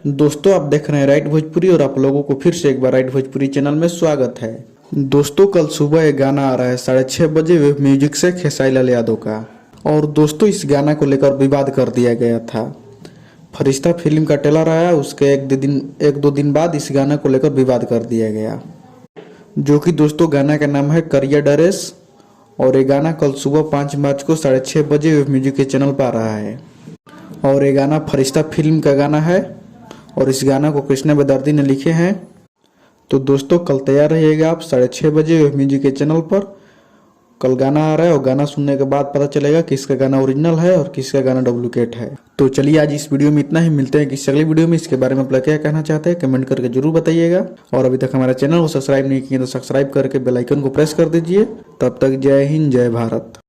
दोस्तों आप देख रहे हैं राइट भोजपुरी और आप लोगों को फिर से एक बार राइट भोजपुरी चैनल में स्वागत है। दोस्तों कल सुबह एक गाना आ रहा है 6:30 बजे वेब म्यूजिक से खेसारी लाल यादव का। और दोस्तों इस गाना को लेकर विवाद कर दिया गया था। फरिश्ता फिल्म का ट्रेलर आया, उसके एक दो दिन बाद इस गाना को लेकर विवाद कर दिया गया, जो कि दोस्तों गाना का नाम है करिया ड्रेस। और ये गाना कल सुबह 5 मार्च को 6:30 बजे वेब म्यूजिक के चैनल पर आ रहा है। और ये गाना फरिश्ता फिल्म का गाना है और इस गाना को कृष्णा बेदर्दी ने लिखे हैं। तो दोस्तों कल तैयार रहिएगा आप 6:30 बजे वेब म्यूजिक के चैनल पर। कल गाना आ रहा है और गाना सुनने के बाद पता चलेगा किसका गाना ओरिजिनल है और किसका गाना डुप्लीकेट है। तो चलिए आज इस वीडियो में इतना ही, मिलते हैं किसी अगली वीडियो में। इसके बारे में आप क्या कहना चाहते हैं कमेंट करके जरूर बताइएगा। और अभी तक हमारे चैनल को सब्सक्राइब नहीं किए तो सब्सक्राइब करके बेल आइकन को प्रेस कर दीजिए। तब तक जय हिंद जय भारत।